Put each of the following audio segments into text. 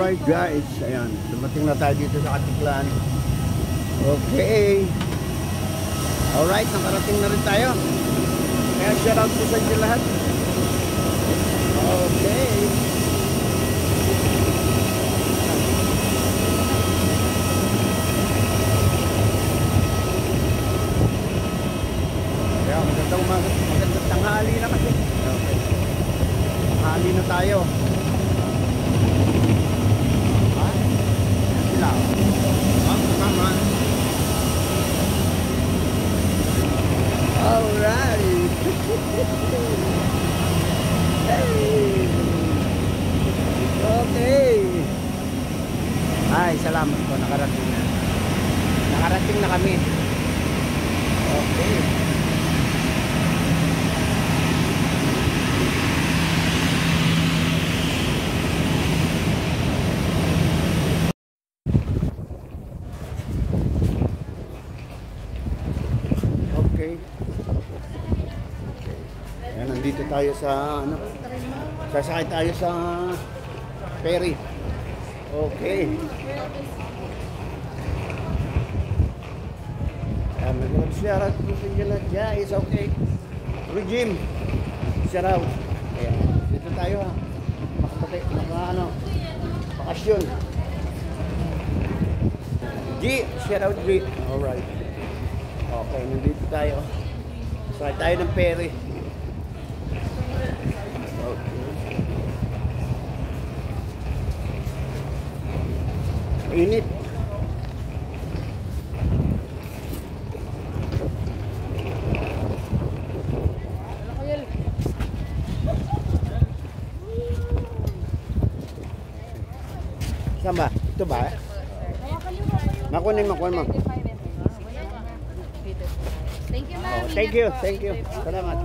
Alright guys, ayan, dumating na tayo dito sa Katiklan. Okay. Alright, nakarating na rin tayo. Kaya shout out po sa inyo lahat. Okay. Kaya magandang tanghali na kasi. Okay. Tanghali na tayo. Alright. Hey. Okay. Ay, salamat po, nakarating na. Nakarating na kami. Okay. Okay. Ayan, nandito tayo sa ano, sasakay tayo sa ferry. Okay. Ayan, mag-share out po sa inyo lahat guys. Okay. Regime. Share out. Ayan, dito tayo ha. Bakasyon. G, share out G. Alright. Okay, nandito tayo. Sakay tayo ng ferry. Init. Saan ba? Ito ba? Makunin mo. Thank you, ma'am. Thank you. Salamat.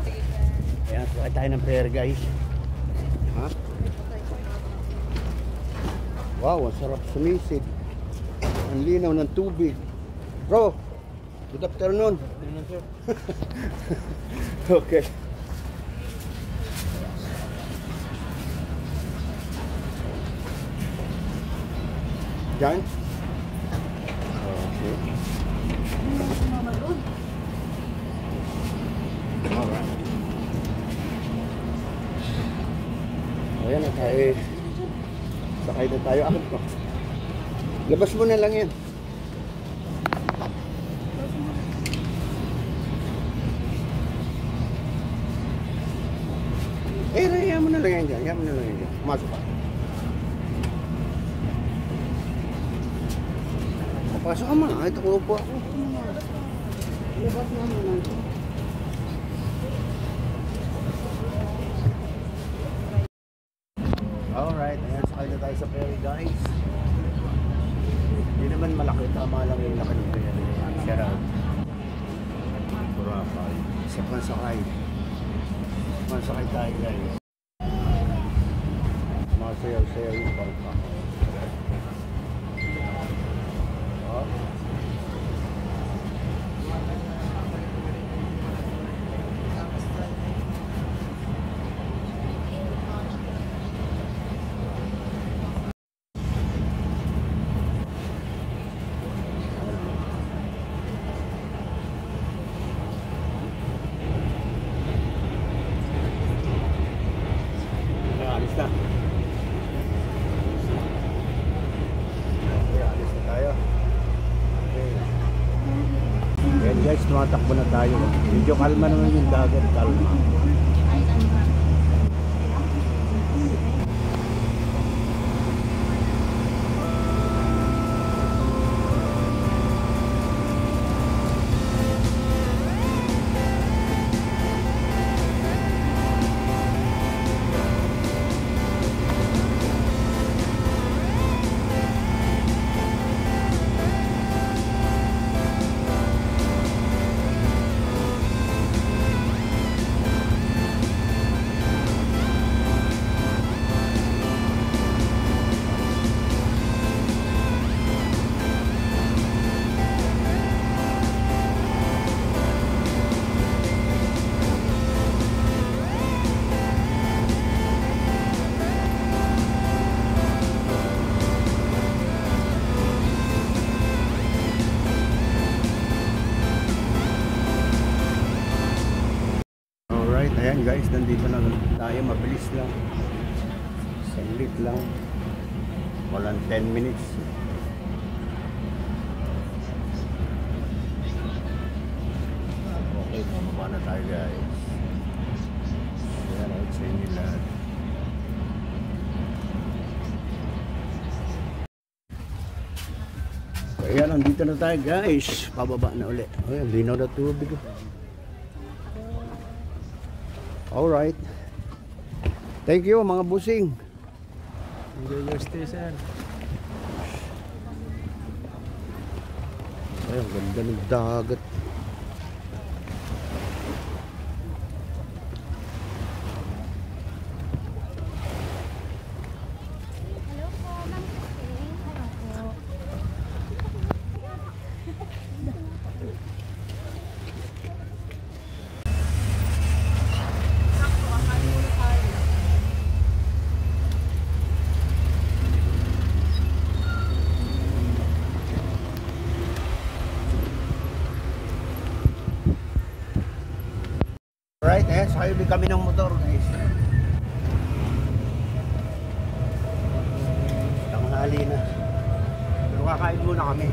Ayan, sakay tayo ng ferry guys. Ha? Wow, ang sarap sumisid. Ang linaw ng tubig. Bro, good afternoon. Okay. Diyan? Okay. Alright. Ayan na tayo. Sakay na tayo. Labas mo na lang yan. Hayaan mo na lang yan dyan. Pumasok ka. Papasok ka man. Ito ko upo ako. Labas na mo lang. Alright. Ayan, sakay na tayo sa ferry guys. Hindi naman malaki, tama lang yung laki ng ferry. Shout out. Boracay. Isa pang sakay. Masakay tayo guys. Masayaw-sayaw yung barka. Oh. Alis na. Okay, alis na tayo. Okay. Ayan guys, tumatakbo na tayo. Medyo kalma naman yung dagat, kalma. Ayan guys, nandito na tayo. Mabilis lang. Saglit lang. Walang 10 minutes. Okay, bumaba na tayo guys. Ayan, out sa inyo lahat. Ayan, nandito na tayo guys. Pababa na ulit. Ayan, linaw na tubig. Alright. Thank you mga busing. Enjoy your stay, sir. Ay, ang ganda ng dagat. Hello po, Ma'am Christine. Hello po. Alright, sakay ulit kami ng motor guys. Tanghali na. Pero kakain muna kami.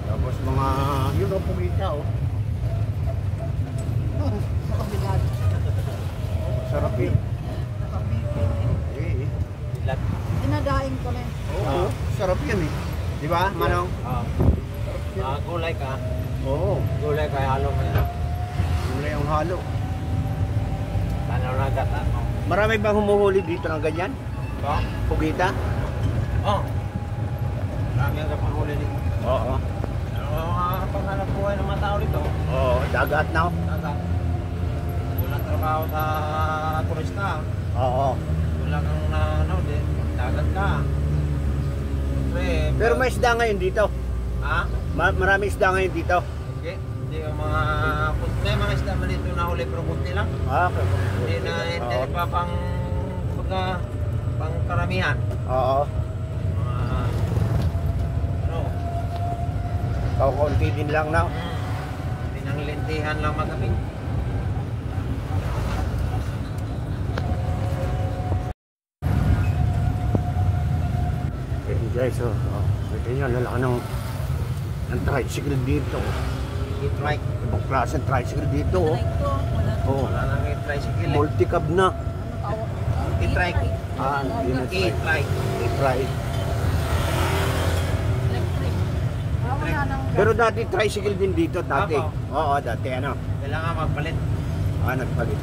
Tapos mga, yun ang pumita oh. Sarap yun. Eh, Dinadaing kami. oo, sarap yun eh. Di ba, Manong? Gulay ka. Oo, Gulay ka, halo mo yan. gulay ang halo. Tanaw na gata. Marami bang humuhuli dito ng ganyan? Ito? Pugita? Oh. Marami ang kapahuli dito. Oo. Ano mga panghanap buhay ng mga tao dito? Oo, dagat na oh. Dagat. Walang trabaho sa turista. Oo. Wala kang din. Dagat ka. Siyempre, Pero may isda ngayon dito. Ha? Marami isda ngayon dito. Okay. Hindi yung mga... May mga isda man dito na huli pero kunti lang. Okay. Hindi na hindi pa pang... pang karamihan. Oo. Mga... Ano? Kaunti din lang na. Pinanglintihan lang magabi. Okay guys, ito nyo, lalaki ng tricycle dito. E-trike. Ibang klase ng tricycle dito. Oh. Wala nang e-tricycle eh. Multicab na. E-trike. Hindi na E-trike. E-trike. Electric. Wala nang Pero dati tricycle din dito, dati. Apo. Oo, dati ano. Kailangan magpalit. Nagpalit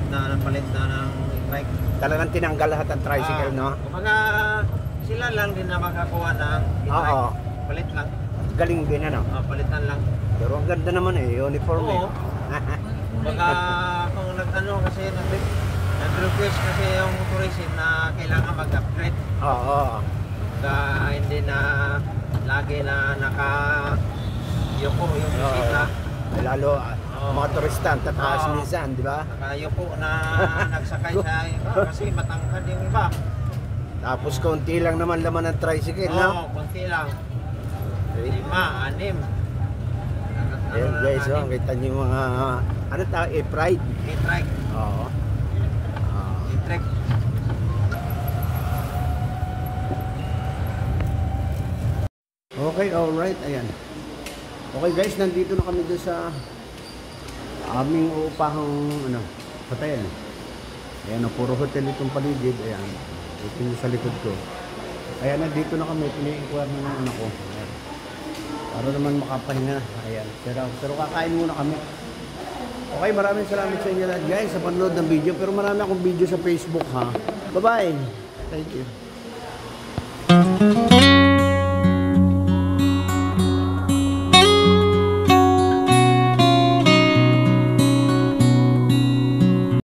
na. Palit na ng e-trike. Talagang tinanggal lahat ng tricycle, no? Kumbaga, sila lang din na makakuha ng e-trike. Oo. Palit lang. Galing din, ano? Palitan lang. Pero ang ganda naman eh, uniform eh. Oo. Kumbaga, kung nag-ano kasi, nag-request kasi yung tourism na kailangan mag-upgrade. Oo. Hindi na lagi na naka-yuko yung bisita. Lalo, mga turista, ang tataas Oo. minsan, di ba? Naka-yuko na nagsakay sa iba kasi matangkad yung iba. Tapos konti lang naman laman ng tricycle, no? Oo, konti lang. 5, 6. Ayan guys, kita niyo yung mga, ano tawag, e-pride. E-trike. Oo. E-trike. Okay, alright, ayan. Okay guys, nandito na kami doon sa aming upahang, hotel. Ayan, puro hotel itong paligid, ayan. Ito yung sa likod ko. Ayan, nandito na kami, pini-inquire na ng anak ko. Ayan. Para naman makapahinga. Ayan. Pero kakain muna kami. Okay, maraming salamat sa inyo lahat guys sa panonood ng video. Pero marami akong video sa Facebook ha. Bye-bye. Thank you.